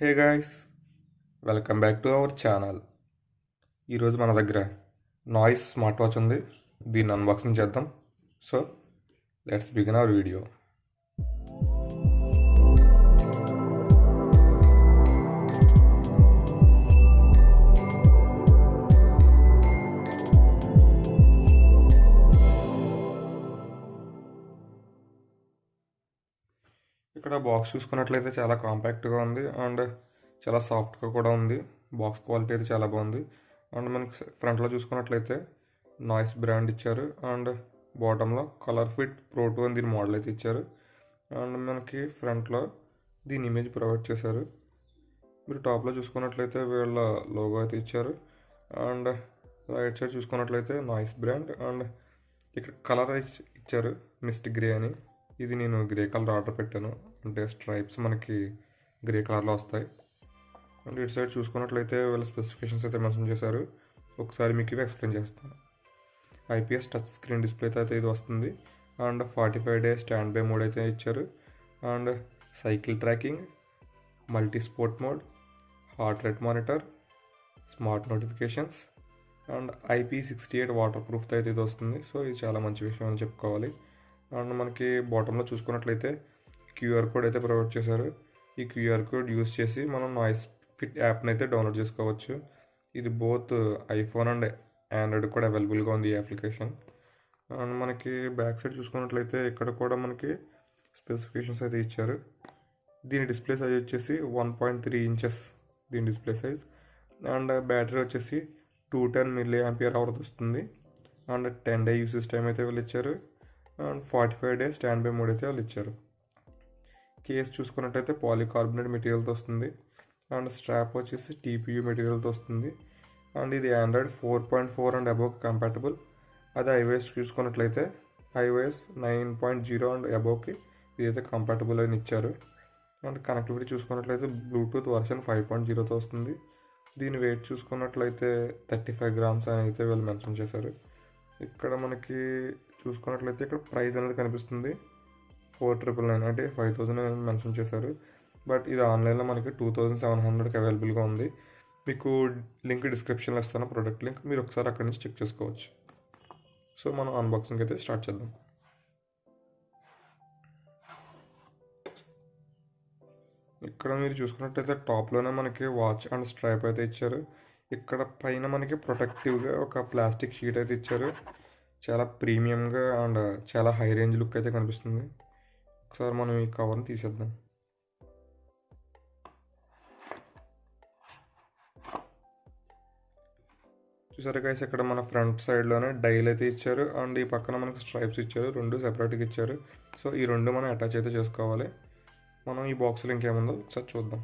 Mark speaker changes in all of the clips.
Speaker 1: Hey guys, welcome back to our channel. ఈరోజు మన దగ్గర నాయిస్ స్మార్ట్ వాచ్ ఉంది. దీన్ని అన్బాక్సింగ్ చేద్దాం. So let's begin our video. ఇక్కడ బాక్స్ చూసుకున్నట్లయితే చాలా కాంపాక్ట్గా ఉంది అండ్ చాలా సాఫ్ట్గా కూడా ఉంది. బాక్స్ క్వాలిటీ అయితే చాలా బాగుంది. అండ్ మనకి ఫ్రంట్లో చూసుకున్నట్లయితే నాయిస్ బ్రాండ్ ఇచ్చారు అండ్ బాటంలో కలర్ ఫిట్ ప్రో 2 అని దీని మోడల్ అయితే ఇచ్చారు. అండ్ మనకి ఫ్రంట్లో దీని ఇమేజ్ ప్రొవైడ్ చేశారు. మీరు టాప్లో చూసుకున్నట్లయితే వీళ్ళ లోగో అయితే ఇచ్చారు. అండ్ రైట్ సైడ్ చూసుకున్నట్లయితే నాయిస్ బ్రాండ్ అండ్ ఇక్కడ కలర్ ఇచ్చారు మిస్ట్ గ్రే అని. ఇది నేను గ్రే కలర్ ఆర్డర్ పెట్టాను, అంటే స్ట్రైప్స్ మనకి గ్రే కలర్లో వస్తాయి. అండ్ ఇటు సైడ్ చూసుకున్నట్లయితే వీళ్ళ స్పెసిఫికేషన్స్ అయితే మెన్షన్ చేశారు. ఒకసారి మీకు ఇవి ఎక్స్ప్లెయిన్ చేస్తాను. ఐపీఎస్ టచ్ స్క్రీన్ డిస్ప్లే అయితే ఇది వస్తుంది. And 45 days stand by mod అయితే ఇచ్చారు. And cycle tracking, multi sport mode, heart rate monitor, smart notifications and IP68 water proof అయితే ఇది వస్తుంది. సో ఇది చాలా మంచి విషయం అని చెప్పుకోవాలి. అండ్ మనకి బాటంలో చూసుకున్నట్లయితే క్యూఆర్ కోడ్ అయితే ప్రొవైడ్ చేశారు. ఈ క్యూఆర్ కోడ్ యూస్ చేసి మనం నాయిస్ ఫిట్ యాప్ని అయితే డౌన్లోడ్ చేసుకోవచ్చు. ఇది బోత్ ఐఫోన్ అండ్ ఆండ్రాయిడ్ కూడా అవైలబుల్గా ఉంది ఈ అప్లికేషన్. అండ్ మనకి బ్యాక్ సైడ్ చూసుకున్నట్లయితే ఇక్కడ కూడా మనకి స్పెసిఫికేషన్స్ అయితే ఇచ్చారు. దీని డిస్ప్లే సైజ్ వచ్చేసి 1.3 inches దీని డిస్ప్లే సైజ్. అండ్ బ్యాటరీ వచ్చేసి 210 mAh వస్తుంది. అండ్ 10 day యూసేజ్ టైం అయితే వీళ్ళు ఇచ్చారు. And 45 days stand by mod అయితే వాళ్ళు ఇచ్చారు. కేస్ చూసుకున్నట్టయితే పాలికార్బోనేట్ మెటీరియల్తో వస్తుంది. అండ్ స్ట్రాప్ వచ్చేసి TPU మెటీరియల్తో వస్తుంది. అండ్ ఇది ఆండ్రాయిడ్ 4.4 అండ్ అబోవ్ కంపాటబుల్. అదే iOS చూసుకున్నట్లయితే iOS 9.0 అండ్ అబోవ్కి ఇదైతే కంపాటబుల్ అని ఇచ్చారు. అండ్ కనెక్టివిటీ చూసుకున్నట్లయితే బ్లూటూత్ వర్షన్ 5.0తో వస్తుంది. దీని వెయిట్ చూసుకున్నట్లయితే 35 grams అని అయితే వీళ్ళు మెన్షన్ చేశారు. ఇక్కడ మనకి చూసుకున్నట్లయితే ఇక్కడ ప్రైస్ అనేది కనిపిస్తుంది 4,999, అంటే 5,000 మెన్షన్ చేశారు. బట్ ఇది ఆన్లైన్లో మనకి 2,700కి అవైలబుల్గా ఉంది. మీకు లింక్ డిస్క్రిప్షన్లో ఇస్తాను, ప్రోడక్ట్ లింక్. మీరు ఒకసారి అక్కడి నుంచి చెక్ చేసుకోవచ్చు. సో మనం అన్బాక్సింగ్ అయితే స్టార్ట్ చేద్దాం. ఇక్కడ మీరు చూసుకున్నట్టయితే టాప్లోనే మనకి వాచ్ అండ్ స్ట్రైప్ అయితే ఇచ్చారు. ఇక్కడ పైన మనకి ప్రొటెక్టివ్గా ఒక ప్లాస్టిక్ షీట్ అయితే ఇచ్చారు. చాలా ప్రీమియంగా అండ్ చాలా హై రేంజ్ లుక్ అయితే కనిపిస్తుంది. ఒకసారి మనం ఈ కవర్ని తీసేద్దాం. చూసారు గైస్, ఇక్కడ మన ఫ్రంట్ సైడ్లోనే డైల్ అయితే ఇచ్చారు. అండ్ ఈ పక్కన మనకి స్ట్రైప్స్ ఇచ్చారు, రెండు సెపరేట్గా ఇచ్చారు. సో ఈ రెండు మనం అటాచ్ అయితే చేసుకోవాలి. మనం ఈ బాక్స్లో ఇంకేముందో ఒకసారి చూద్దాం.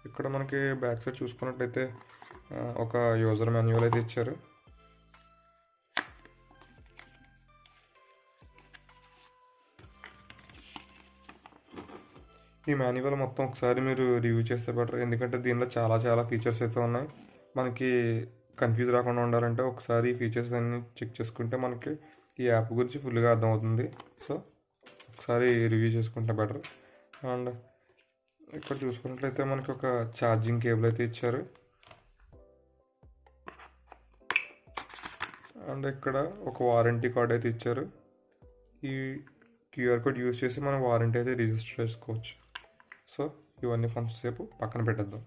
Speaker 1: ఇక్కడ మనకి బ్యాక్ సైడ్ చూసుకున్నట్లయితే ఒక యూజర్ మాన్యువల్ అయితే ఇచ్చారు. ఈ మాన్యువల్ మొత్తం ఒకసారి మీరు రివ్యూ చేస్తే బెటర్, ఎందుకంటే దీనిలో చాలా ఫీచర్స్ అయితే ఉన్నాయి. మనకి కన్ఫ్యూజ్ రాకుండా ఉండాలంటే ఒకసారి ఈ ఫీచర్స్ అన్ని చెక్ చేసుకుంటే మనకి ఈ యాప్ గురించి ఫుల్గా అర్థమవుతుంది. సో ఒకసారి రివ్యూ చేసుకుంటే బెటర్. అండ్ ఇక్కడ చూసుకున్నట్లయితే మనకి ఒక ఛార్జింగ్ కేబుల్ అయితే ఇచ్చారు. అండ్ ఇక్కడ ఒక వారంటీ కార్డ్ అయితే ఇచ్చారు. ఈ క్యూఆర్ కోడ్ యూజ్ చేసి మనం వారంటీ అయితే రిజిస్టర్ చేసుకోవచ్చు. సో ఇవన్నీ కొంచెంసేపు పక్కన పెట్టేద్దాం.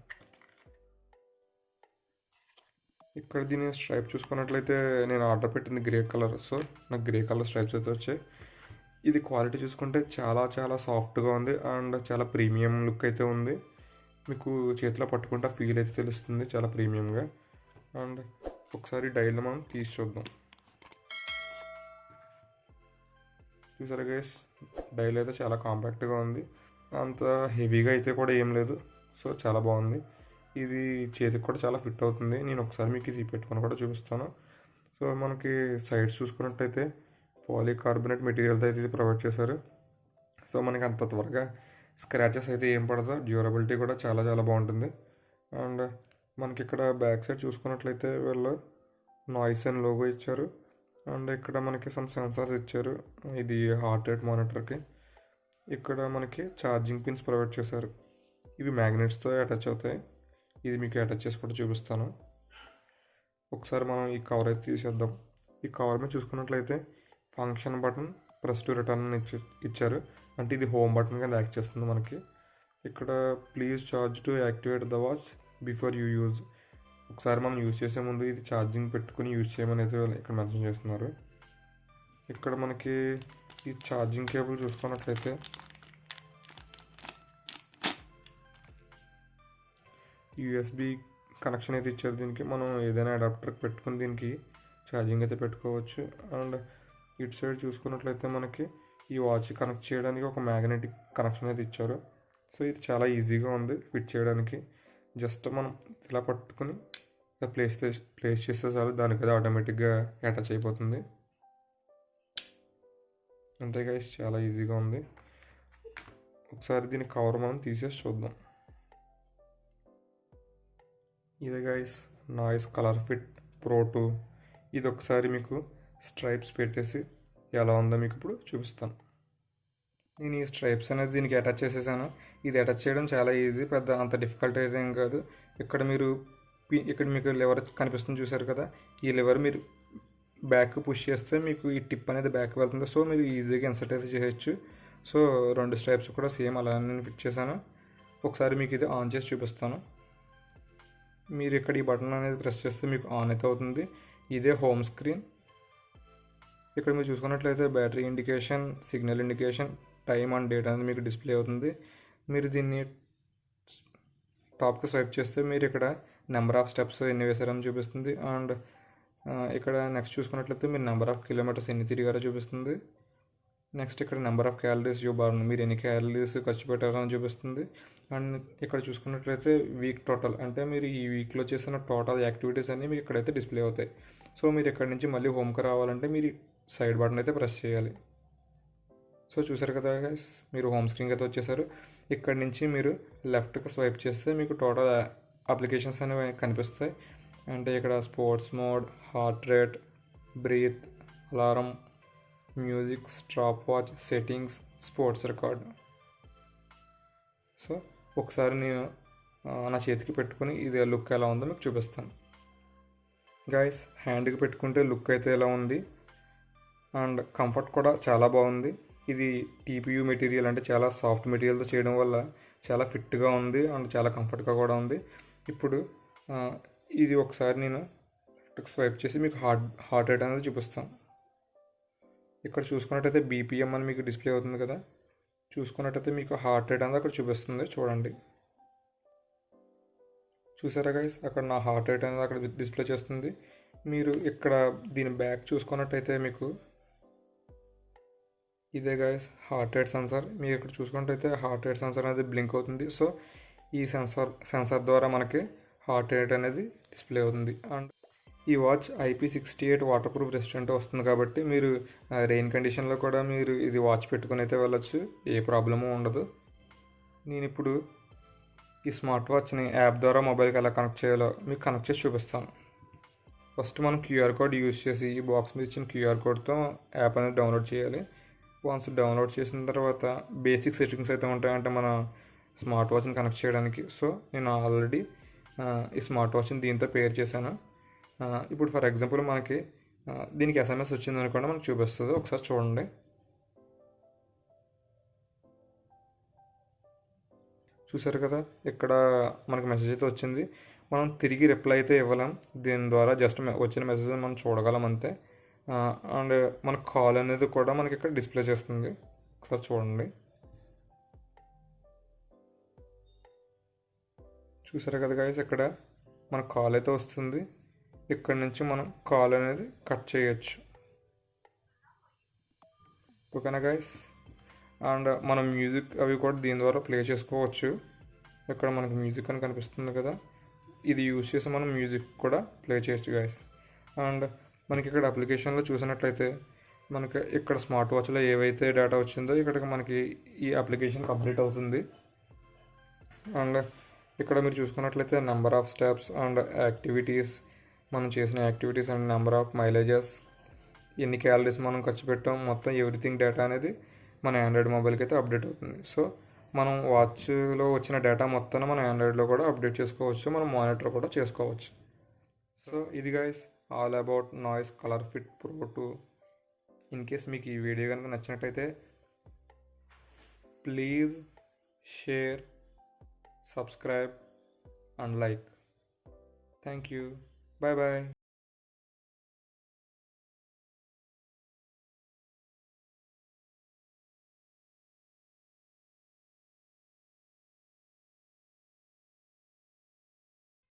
Speaker 1: ఇక్కడ దీని స్ట్రైప్ చూసుకున్నట్లయితే నేను ఆర్డర్ పెట్టింది గ్రే కలర్. సో నాకు గ్రే కలర్ స్ట్రైప్స్ అయితే వచ్చాయి. ఇది క్వాలిటీ చూసుకుంటే చాలా సాఫ్ట్గా ఉంది అండ్ చాలా ప్రీమియం లుక్ అయితే ఉంది. మీకు చేతిలో పట్టుకుంటే ఫీల్ అయితే తెలుస్తుంది చాలా ప్రీమియంగా. అండ్ ఒకసారి డైల్ మనం తీసి చూద్దాం. చూసారా గైస్, డైల్ అయితే చాలా కాంపాక్ట్గా ఉంది, అంత హెవీగా అయితే కూడా ఏం లేదు. సో చాలా బాగుంది. ఇది చేతికి కూడా చాలా ఫిట్ అవుతుంది. నేను ఒకసారి మీకు ఇది పెట్టుకొని కూడా చూపిస్తాను. సో మనకి సైడ్స్ చూసుకున్నట్టయితే పాలికార్బోనేట్ మెటీరియల్తో అయితే ఇది ప్రొవైడ్ చేశారు. సో మనకి అంత త్వరగా స్క్రాచెస్ అయితే ఏం పడదు, డ్యూరబిలిటీ కూడా చాలా బాగుంటుంది. అండ్ మనకి ఇక్కడ బ్యాక్ సైడ్ చూసుకున్నట్లయితే వీళ్ళు నాయిస్ అండ్ లోగో ఇచ్చారు. అండ్ ఇక్కడ మనకి సమ్ సెన్సార్స్ ఇచ్చారు. ఇది హార్ట్ రేట్ మానిటర్కి. ఇక్కడ మనకి ఛార్జింగ్ పిన్స్ ప్రొవైడ్ చేశారు. ఇవి మ్యాగ్నెట్స్తో అటాచ్ అవుతాయి. ఇది మీకు అటాచ్ చేసి కూడా చూపిస్తాను. ఒకసారి మనం ఈ కవర్ అయితే తీసేద్దాం. ఈ కవర్ మీద చూసుకున్నట్లయితే function button, press to return ఇచ్చారు. అంటే ఇది హోమ్ బటన్ కింద యాక్ట్ చేస్తుంది మనకి. ఇక్కడ please charge to activate the watch before you use. ఒకసారి మనం యూజ్ చేసే ముందు ఇది ఛార్జింగ్ పెట్టుకుని యూజ్ చేయమని అయితే ఇక్కడ మెన్షన్ చేస్తున్నారు. ఇక్కడ మనకి ఈ ఛార్జింగ్ కేబుల్ చూసుకున్నట్లయితే యూఎస్బి కనెక్షన్ అయితే ఇచ్చారు. దీనికి మనం ఏదైనా అడాప్టర్ పెట్టుకుని దీనికి ఛార్జింగ్ అయితే పెట్టుకోవచ్చు. అండ్ ఇటు సైడ్ చూసుకున్నట్లయితే మనకి ఈ వాచ్ కనెక్ట్ చేయడానికి ఒక మ్యాగ్నెటిక్ కనెక్షన్ అయితే ఇచ్చారు. సో ఇది చాలా ఈజీగా ఉంది ఫిట్ చేయడానికి. జస్ట్ మనం ఇలా పట్టుకుని ప్లేస్ చేస్తే చాలు, దానికి అది ఆటోమేటిక్గా అటాచ్ అయిపోతుంది. అంతే గైస్, చాలా ఈజీగా ఉంది. ఒకసారి దీని కవర్ మనం తీసేసి చూద్దాం. ఇదే guys noise ColorFit Pro 2. ఇది ఒకసారి మీకు స్ట్రైప్స్ పెట్టేసి ఎలా ఉందో మీకు ఇప్పుడు చూపిస్తాను. నేను ఈ స్ట్రైప్స్ అనేది దీనికి అటాచ్ చేసేసాను. ఇది అటాచ్ చేయడం చాలా ఈజీ, పెద్ద అంత డిఫికల్ట్ అయితే ఏం కాదు. ఇక్కడ మీకు లివర్ కనిపిస్తుంది చూసారు కదా, ఈ లివర్ మీరు బ్యాక్ పుష్ చేస్తే మీకు ఈ టిప్ అనేది బ్యాక్ వెళ్తుంది. సో మీరు ఈజీగా ఇన్సర్ట్ అయితే చేయొచ్చు. సో 2 స్ట్రైప్స్ కూడా సేమ్ అలా నేను ఫిట్ చేశాను. ఒకసారి మీకు ఇది ఆన్ చేసి చూపిస్తాను. మీరు ఇక్కడ ఈ బటన్ అనేది ప్రెస్ చేస్తే మీకు ఆన్ అయితే అవుతుంది. ఇదే హోమ్ స్క్రీన్. ఇక్కడ మీరు చూసుకున్నట్లయితే battery indication, signal indication, time and date అనేది మీకు డిస్ప్లే అవుతుంది. మీరు దీన్ని టాప్కి స్వైప్ చేస్తే మీరు ఇక్కడ నెంబర్ ఆఫ్ స్టెప్స్ ఎన్ని వేసారని చూపిస్తుంది. అండ్ ఇక్కడ నెక్స్ట్ చూసుకున్నట్లయితే మీరు నెంబర్ ఆఫ్ కిలోమీటర్స్ ఎన్ని తిరిగారో చూపిస్తుంది. నెక్స్ట్ ఇక్కడ నెంబర్ ఆఫ్ క్యాలరీస్ మీరు ఎన్ని క్యాలరీస్ ఖర్చు పెట్టారని చూపిస్తుంది. అండ్ ఇక్కడ చూసుకున్నట్లయితే వీక్ టోటల్, అంటే మీరు ఈ వీక్లో చేసిన టోటల్ యాక్టివిటీస్ అన్నీ మీకు ఇక్కడైతే డిస్ప్లే అవుతాయి. సో మీరు ఇక్కడ నుంచి మళ్ళీ హోమ్కి రావాలంటే మీరు సైడ్ బటన్ అయితే ప్రెస్ చేయాలి. సో చూసారు కదా గైస్, మీరు హోమ్ స్క్రీన్కి అయితే వచ్చేసారు. ఇక్కడ నుంచి మీరు లెఫ్ట్కి స్వైప్ చేస్తే మీకు టోటల్ అప్లికేషన్స్ అనేవి కనిపిస్తాయి. అంటే ఇక్కడ sports mode, heart rate, breath, alarm, music, stopwatch, settings, sports record. So ఒకసారి నేను నా చేతికి పెట్టుకుని ఇది లుక్ ఎలా ఉందో మీకు చూపిస్తాను. గైస్, హ్యాండ్కి పెట్టుకుంటే లుక్ అయితే ఎలా ఉంది, అండ్ కంఫర్ట్ కూడా చాలా బాగుంది. ఇది టీపీయూ మెటీరియల్, అంటే చాలా సాఫ్ట్ మెటీరియల్తో చేయడం వల్ల చాలా ఫిట్గా ఉంది అండ్ చాలా కంఫర్ట్గా కూడా ఉంది. ఇప్పుడు ఇది ఒకసారి నేను లెఫ్ట్కి స్వైప్ చేసి మీకు హార్ట్ రేట్ అనేది చూపిస్తాను. ఇక్కడ చూసుకున్నట్టయితే బీపీఎం అని మీకు డిస్ప్లే అవుతుంది కదా, చూసుకున్నట్టయితే మీకు హార్ట్ రేట్ అనేది అక్కడ చూపిస్తుంది. చూడండి, చూసారా గైస్, అక్కడ నా హార్ట్ రేట్ అనేది అక్కడ డిస్ప్లే చేస్తుంది. మీరు ఇక్కడ దీని బ్యాక్ చూసుకున్నట్టయితే మీకు ఇదే గైస్ హార్ట్ రేట్ సెన్సార్. మీరు ఇక్కడ చూసుకున్నట్టయితే హార్ట్ రేట్ సెన్సార్ అనేది బ్లింక్ అవుతుంది. సో ఈ సెన్సార్ ద్వారా మనకి హార్ట్ రేట్ అనేది డిస్ప్లే అవుతుంది. అండ్ ఈ watch IP68 water proof resistant వస్తుంది కాబట్టి మీరు రెయిన్ కండిషన్లో కూడా మీరు ఇది వాచ్ పెట్టుకుని అయితే వెళ్ళొచ్చు, ఏ ప్రాబ్లము ఉండదు. నేను ఇప్పుడు ఈ స్మార్ట్ వాచ్ని యాప్ ద్వారా మొబైల్కి ఎలా కనెక్ట్ చేయాలో మీకు కనెక్ట్ చేసి చూపిస్తాను. ఫస్ట్ మనం క్యూఆర్ కోడ్ యూజ్ చేసి ఈ బాక్స్ మీద ఇచ్చిన క్యూఆర్ కోడ్తో యాప్ అనేది డౌన్లోడ్ చేయాలి. వన్స్ డౌన్లోడ్ చేసిన తర్వాత బేసిక్ సెట్టింగ్స్ అయితే ఉంటాయంటే మన స్మార్ట్ వాచ్ని కనెక్ట్ చేయడానికి. సో నేను ఆల్రెడీ ఈ స్మార్ట్ వాచ్ని దీంతో పేర్ చేశాను. ఇప్పుడు ఫర్ ఎగ్జాంపుల్ మనకి దీనికి SMS వచ్చింది అనుకోండి, మనకు చూపిస్తుంది. ఒకసారి చూడండి, చూసారు కదా, ఇక్కడ మనకి మెసేజ్ అయితే వచ్చింది. మనం తిరిగి రిప్లై అయితే ఇవ్వలేం దీని ద్వారా, జస్ట్ వచ్చిన మెసేజ్ మనం చూడగలం అంతే. అండ్ మన కాల్ అనేది కూడా మనకి ఇక్కడ డిస్ప్లే చేస్తుంది. ఒకసారి చూడండి, చూసారు కదా గైస్, ఇక్కడ మన కాల్ అయితే వస్తుంది. ఇక్కడ నుంచి మనం కాల్ అనేది కట్ చేయొచ్చు. ఓకేనా గైస్, అండ్ మనం మ్యూజిక్ అవి కూడా దీని ద్వారా ప్లే చేసుకోవచ్చు. ఇక్కడ మనకి మ్యూజిక్ అని కనిపిస్తుంది కదా, ఇది యూజ్ చేసి మనం మ్యూజిక్ కూడా ప్లే చేయొచ్చు గైస్. అండ్ మనకి ఇక్కడ అప్లికేషన్లో చూసినట్లయితే మనకి ఇక్కడ స్మార్ట్ వాచ్లో ఏవైతే డేటా వచ్చిందో ఇక్కడికి మనకి ఈ అప్లికేషన్ కంప్లీట్ అవుతుంది. అండ్ ఇక్కడ మీరు చూసుకున్నట్లయితే number of steps and activities, మనం చేసిన యాక్టివిటీస్ అండ్ నెంబర్ ఆఫ్ మైలేజెస్, ఎన్ని క్యాలరీస్ మనం ఖర్చు పెట్టాం, మొత్తం ఎవ్రీథింగ్ డేటా అనేది మన ఆండ్రాయిడ్ మొబైల్కి అయితే అప్డేట్ అవుతుంది. సో మనం వాచ్లో వచ్చిన డేటా మొత్తాన్ని మనం ఆండ్రాయిడ్లో కూడా అప్డేట్ చేసుకోవచ్చు, మనం మానిటర్ కూడా చేసుకోవచ్చు. సో ఇది guys all about Noise ColorFit Pro 2. In case మీకు ఈ వీడియో కనుక నచ్చినట్టయితే please share, subscribe and like. Thank you. Bye bye.